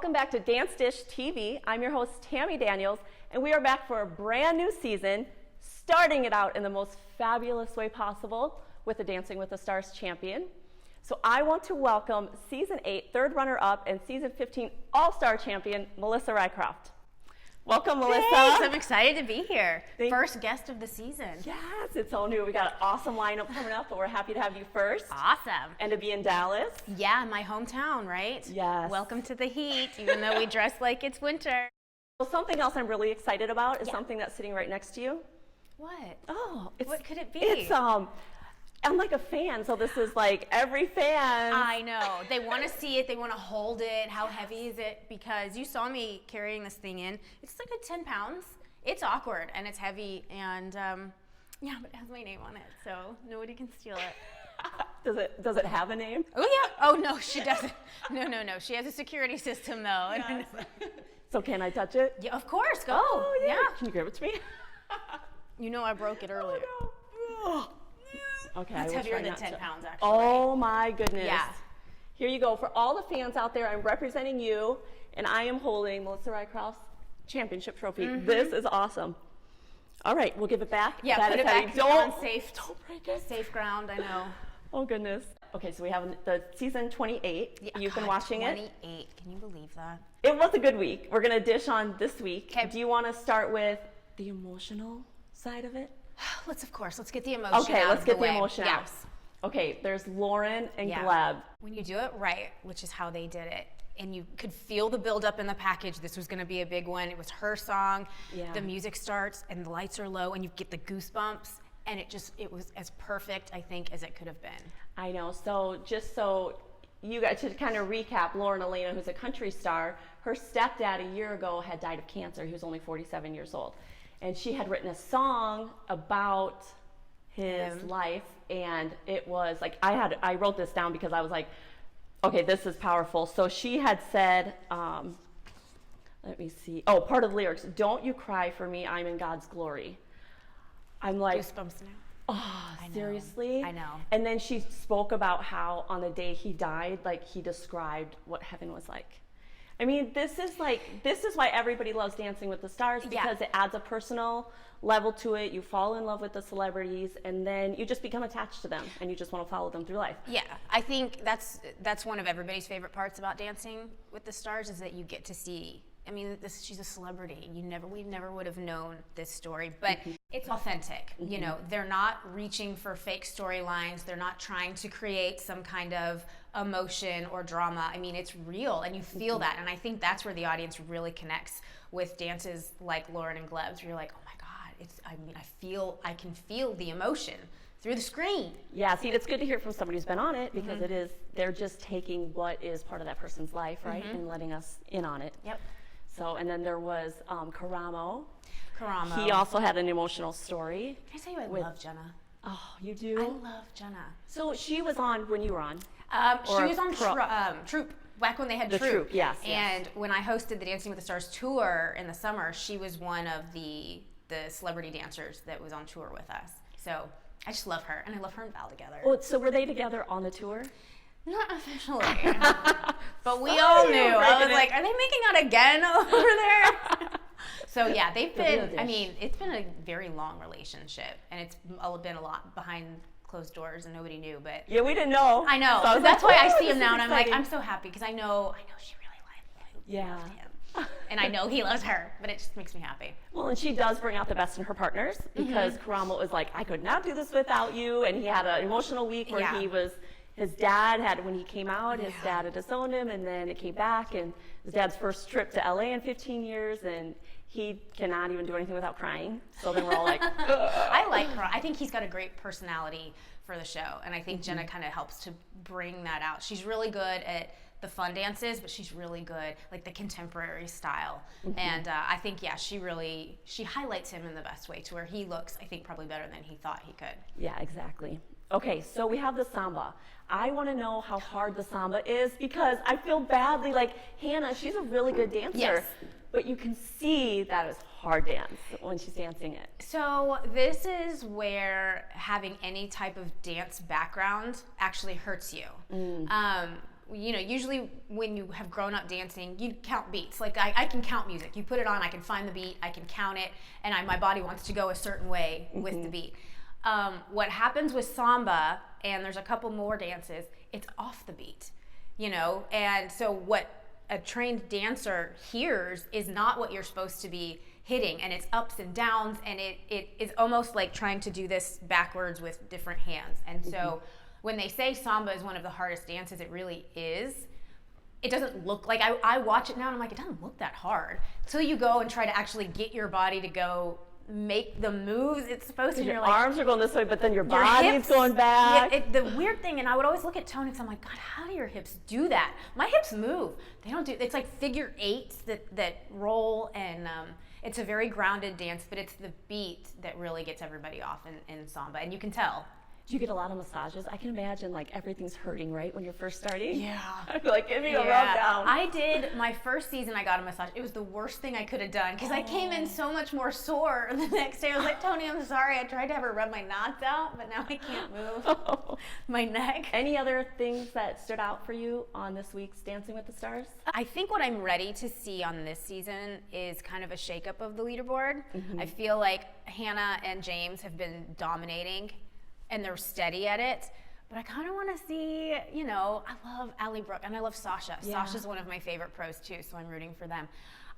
Welcome back to Dance Dish TV. I'm your host, Tammy Daniels, and we are back for a brand new season, starting it out in the most fabulous way possible with the Dancing with the Stars champion. So I want to welcome Season 8 third runner-up and Season 15 All-Star champion, Melissa Rycroft. Welcome, Melissa. Thanks. I'm excited to be here. First guest of the season. Yes, it's all new. We got an awesome lineup coming up, but we're happy to have you first. Awesome. And to be in Dallas. Yeah, my hometown, right? Yes. Welcome to the heat, even though we dress like it's winter. Well, something else I'm really excited about is something that's sitting right next to you. What? Oh, what could it be? It's I'm like a fan, so this is like every fan. I know. They want to see it. They want to hold it. How heavy is it? Because you saw me carrying this thing in. It's like a 10 pounds. It's awkward and it's heavy, and yeah, but it has my name on it, so nobody can steal it. Does it have a name? Oh yeah. Oh no, she doesn't. No. She has a security system though. Yes. So can I touch it? Yeah, of course. Go. Oh yeah. Yeah. Can you grab it to me? You know I broke it earlier. Oh, no. Okay, That's I will heavier try than not 10 to. pounds, actually. Oh my goodness. Yeah. Here you go. For all the fans out there, I'm representing you, and I am holding Melissa Rycroft's championship trophy. This is awesome. All right, we'll give it back. Yeah, That put is it heavy. back Don't on safe. Don't break it. Safe ground, I know. Oh goodness. Okay, so we have the season 28. Yeah, You've been God, watching 28. it. Can you believe that? It was a good week. We're gonna dish on this week. Okay. Do you want to start with the emotional side of it? Let's get the emotion Okay, out let's of get the the way. emotion out. Yes. Okay, there's Lauren and Yeah. Gleb. When you do it right, which is how they did it, and you could feel the build up in the package, this was going to be a big one. It was her song. Yeah. The music starts and the lights are low and you get the goosebumps, and it was as perfect, I think, as it could have been. I know. So just so you guys, to kind of recap, Lauren Elena, who's a country star, her stepdad a year ago had died of cancer. He was only 47 years old. And she had written a song about his life, and it was like, I wrote this down because I was like, okay, this is powerful. So she had said, let me see. Oh, part of the lyrics, "Don't you cry for me, I'm in God's glory." I'm like, Goosebumps now. oh, I know. seriously? I know. And then she spoke about how on the day he died, like he described what heaven was like. I mean, this is why everybody loves Dancing with the Stars, because it adds a personal level to it. You fall in love with the celebrities, and then you just become attached to them, and you just want to follow them through life. Yeah, I think that's one of everybody's favorite parts about Dancing with the Stars, is that you get to see. I mean, she's a celebrity. We never would have known this story, but it's authentic. You know, they're not reaching for fake storylines. They're not trying to create some kind of emotion or drama. I mean, it's real, and you feel that. And I think that's where the audience really connects with dances like Lauren and Gleb's, where you're like, oh my God, I can feel the emotion through the screen. Yeah, see, it's good to hear from somebody who's been on it, because they're just taking what is part of that person's life, right, and letting us in on it. Yep. So, and then there was Karamo. Karamo. He also had an emotional story. Can I tell you, I love Jenna. Oh, you do? I love Jenna. So she was on when you were on. She was on Troop, back when they had The Troop, yes. And when I hosted the Dancing with the Stars tour in the summer, she was one of the celebrity dancers that was on tour with us. So I just love her, and I love her and Val together. Oh, so were they together on the tour? Not officially, but we all knew. I was like, are they making out again over there? So yeah, they've been, I mean, it's been a very long relationship, and it's been a lot behind closed doors and nobody knew, but. Yeah, we didn't know. I know. So That's why I see this him now, is and I'm like, exciting. I'm so happy, because I know she really loves him. Yeah. And I know he loves her, but it just makes me happy. Well, and she does bring out the best in her partners, because Karamo was like, I could not do this without you, and he had an emotional week where his dad had, when he came out, his dad had disowned him, and then it came back, and his dad's first trip to LA in 15 years, and he cannot even do anything without crying. So then we're all like, I like her. I think he's got a great personality for the show, and I think Jenna kind of helps to bring that out. She's really good at the fun dances, but she's really good, like the contemporary style. And I think, she highlights him in the best way, to where he looks, I think, probably better than he thought he could. Yeah, exactly. Okay, so we have the samba. I want to know how hard the samba is, because I feel badly, like Hannah, she's a really good dancer. Yes. But you can see that it's hard dance when she's dancing it. So this is where having any type of dance background actually hurts you. usually when you have grown up dancing, you count beats. Like I can count music. You put it on, I can find the beat, I can count it, and my body wants to go a certain way with the beat. What happens with samba, and there's a couple more dances, it's off the beat, and so what a trained dancer hears is not what you're supposed to be hitting, and it's ups and downs, and it is almost like trying to do this backwards with different hands. And so when they say samba is one of the hardest dances, it really is. It doesn't look like, I watch it now and I'm like, it doesn't look that hard until you go and try to actually get your body to go make the moves it's supposed to. Your You're arms are going this way, but then your your body's hips, going back. the weird thing, and I would always look at Tony because I'm like, God, how do your hips do that? My hips move. They don't do, it's like figure eights that roll, and it's a very grounded dance, but it's the beat that really gets everybody off in samba, and you can tell. Do you get a lot of massages? I can imagine like everything's hurting, right, when you're first starting? Yeah. I'd be like, give me a rub down. I did, my first season I got a massage. It was the worst thing I could have done because I came in so much more sore the next day. I was like, Tony, I'm sorry. I tried to have her rub my knots out, but now I can't move my neck. Any other things that stood out for you on this week's Dancing with the Stars? I think what I'm ready to see on this season is kind of a shakeup of the leaderboard. I feel like Hannah and James have been dominating, and they're steady at it. But I kind of want to see, I love Allie Brooke and I love Sasha. Yeah. Sasha's one of my favorite pros too, so I'm rooting for them.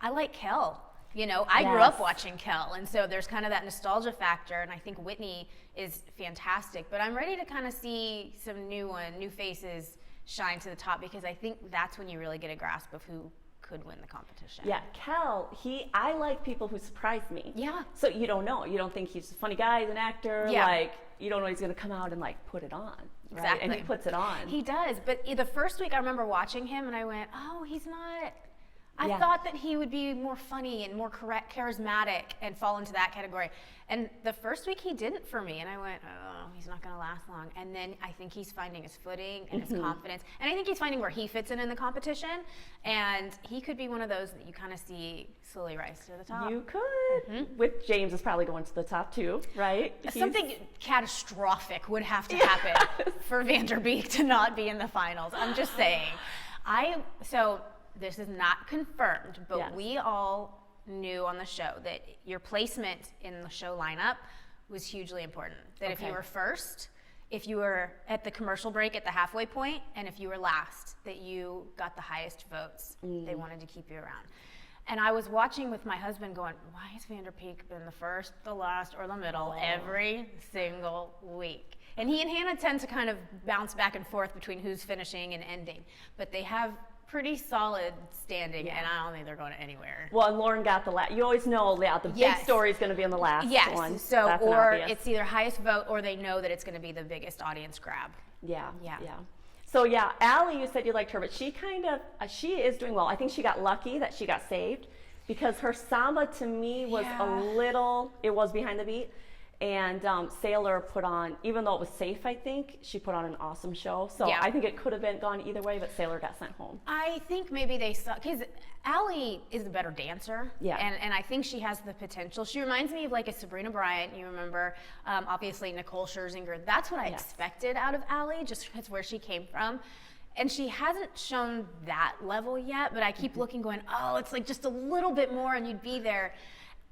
I like Kel. I grew up watching Kel, and so there's kind of that nostalgia factor, and I think Whitney is fantastic. But I'm ready to kind of see some new faces shine to the top, because I think that's when you really get a grasp of who could win the competition. Yeah, Kel, I like people who surprise me. Yeah. So you don't know. You don't think he's a funny guy, he's an actor. Yeah. Like, you don't know he's going to come out and like put it on. Right? Exactly. And he puts it on. He does. But the first week I remember watching him and I went, oh, he's not. I thought that he would be more funny and more charismatic and fall into that category. And the first week he didn't for me. And I went, oh, he's not going to last long. And then I think he's finding his footing and his confidence. And I think he's finding where he fits in the competition. And he could be one of those that you kind of see slowly rise to the top. You could. With James is probably going to the top too, right? Something catastrophic would have to happen for Vanderbeek to not be in the finals. I'm just saying. So this is not confirmed, but we all knew on the show that your placement in the show lineup was hugely important. That if you were first, if you were at the commercial break at the halfway point, and if you were last, that you got the highest votes. They wanted to keep you around. And I was watching with my husband going, why has Vanderbeek been the first, the last, or the middle every single week? And he and Hannah tend to kind of bounce back and forth between who's finishing and ending. But they have pretty solid standing, and I don't think they're going anywhere. Well, and Lauren got the last. You always know that the big story is going to be in the last one. Yes, so that's or obvious. it's either highest vote or they know that it's going to be the biggest audience grab. Yeah. So Allie, you said you liked her, but she kind of, she is doing well. I think she got lucky that she got saved, because her samba to me was it was behind the beat. And Sailor put on, even though it was safe, I think, she put on an awesome show. So I think it could have been gone either way, but Sailor got sent home. I think maybe they saw, because Allie is the better dancer. Yeah. And I think she has the potential. She reminds me of like a Sabrina Bryant, you remember, obviously Nicole Scherzinger. That's what I expected out of Allie, just because where she came from. And she hasn't shown that level yet, but I keep looking going, oh, it's like just a little bit more and you'd be there.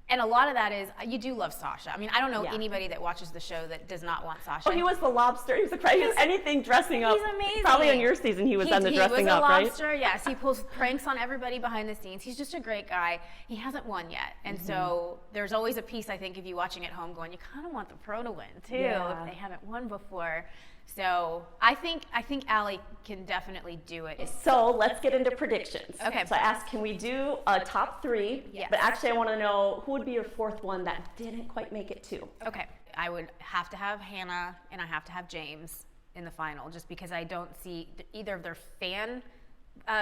And a lot of that is, you do love Sasha. I mean, I don't know anybody that watches the show that does not want Sasha. Oh, he was the lobster. He was the crazy. Anything dressing up. He's amazing. Probably on your season he was on the dressing up, right? He was a lobster, yes. He pulls pranks on everybody behind the scenes. He's just a great guy. He hasn't won yet. And so there's always a piece, I think, of you watching at home going, you kind of want the pro to win, too, if they haven't won before. So I think Allie can definitely do it. So let's get into predictions. Okay. So I asked, can we do a top three? Yes. But actually I want to know who would be your fourth one that didn't quite make it to. Okay. I would have to have Hannah and I have to have James in the final, just because I don't see either of their fan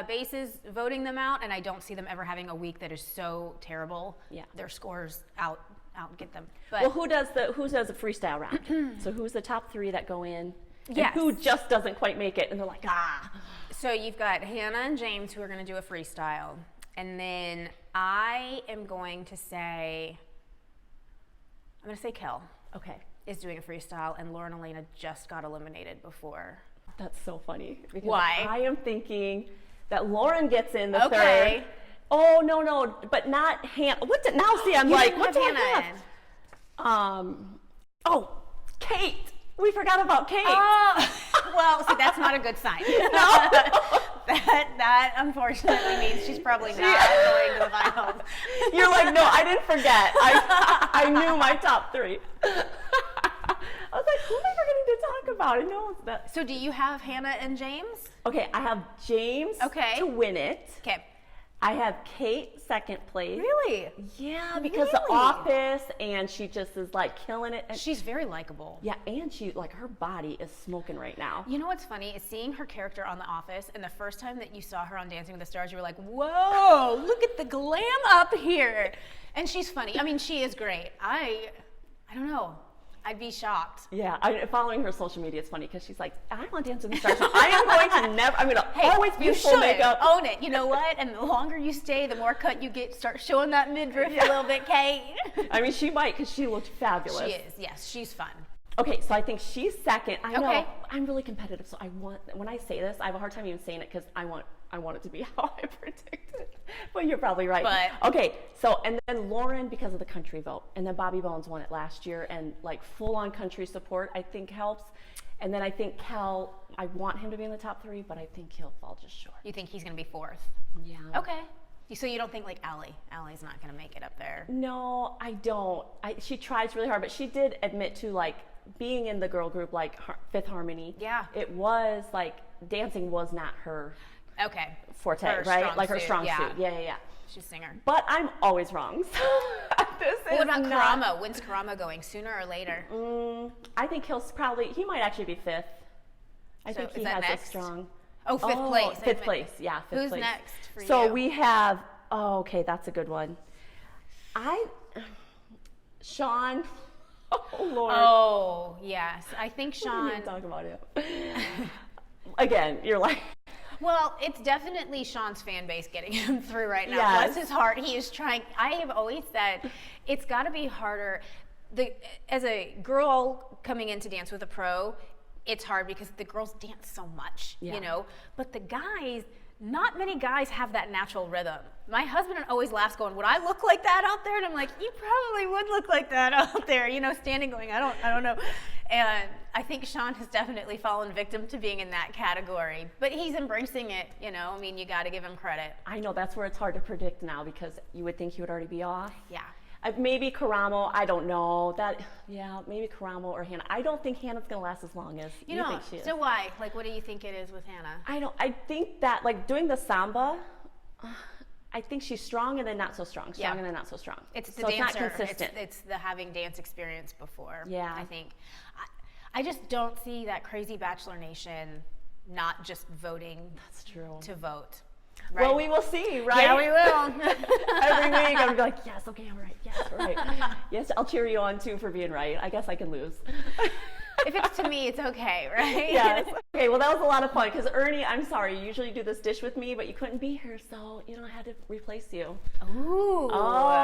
bases voting them out, and I don't see them ever having a week that is so terrible. Their scores outget them. But well, who does the freestyle round? So who's the top three that go in? Yes. And who just doesn't quite make it, and they're like, So you've got Hannah and James who are going to do a freestyle. And then I am going to say Kel. Okay. Is doing a freestyle, and Lauren Elena just got eliminated before That's so funny. Because Why? I am thinking that Lauren gets in the Okay. third. Oh, no, but not Hannah. What's it now? See, I'm You like, didn't what have do I Hannah have? Kate. We forgot about Kate. Oh, well, see, that's not a good sign. No. that unfortunately means she's probably not going to the finals. You're like, no, I didn't forget. I knew my top 3. I was like, who am I forgetting to talk about? I know that. So do you have Hannah and James? Okay, I have James to win it. Okay. I have Kate second place. Really? Yeah, because The Office, and she just is like killing it. And she's very likable. Yeah, and she like her body is smoking right now. You know what's funny is seeing her character on The Office, and the first time that you saw her on Dancing with the Stars, you were like, whoa, look at the glam up here. And she's funny. I mean, she is great. I don't know. I'd be shocked. Yeah, following her social media, it's funny because she's like, I'm on Dancing with the Stars now. I am going to I'm going to always be full makeup. Own it. You know what? And the longer you stay, the more cut you get. Start showing that midriff a little bit, Kate. I mean, she might because she looked fabulous. She is. Yes, she's fun. Okay, so I think she's second. I know. Okay. I'm really competitive, so when I say this, I have a hard time even saying it because I want it to be how I predicted. But you're probably right. But okay, so and then Lauren because of the country vote, and then Bobby Bones won it last year, and like full on country support I think helps. And then I think Cal, I want him to be in the top 3, but I think he'll fall just short. you think he's going to be 4th? Yeah. Okay. So you don't think like Allie's not going to make it up there? No, I don't. She tries really hard, but she did admit to like being in the girl group like Fifth Harmony. Yeah. It was like dancing was not her forte, her right? Like her suit, strong suit. Yeah. She's a singer. But I'm always wrong. So What about Karamo? When's Karamo going? Sooner or later? I think he might actually be 5th. I think he has next? a strong. Oh, 5th place. 5th place. Yeah, 5th Who's place. next for So you? we have. Oh, okay, that's a good one. Sean. Oh Lord. Oh yes, I think We Sean. didn't talk about it. Again, you're like. Well, it's definitely Sean's fan base getting him through right now. Yes. Bless his heart. He is trying. I have always said it's got to be harder. As a girl coming in to dance with a pro, it's hard because the girls dance so much, you know. But the guys, not many guys have that natural rhythm. My husband always laughs going, would I look like that out there? And I'm like, you probably would look like that out there, you know, standing going, I don't know. And I think Sean has definitely fallen victim to being in that category, but he's embracing it, you know. I mean, you got to give him credit. I know that's where it's hard to predict now because you would think he would already be off. Yeah. Maybe Karamo, I don't know. Maybe Karamo or Hannah. I don't think Hannah's going to last as long as you think she is. So why? Like, what do you think it is with Hannah? I think that, like, doing the samba, I think she's strong and then not so strong. Strong and then not so strong. It's the so dancer. It's not consistent. It's the having dance experience before. Yeah. I think. I just don't see that crazy Bachelor Nation not just voting That's true. to vote. Right? Well, we will see, right? Yeah, we will. Every week I'm like, yes, okay, I'm right. Yes, we're right. Yes, I'll cheer you on too for being right. I guess I can lose. If it's to me, it's okay, right? Yes. Okay, well, that was a lot of fun because Ernie, I'm sorry, you usually do this dish with me, but you couldn't be here, so I had to replace you. Ooh. Oh,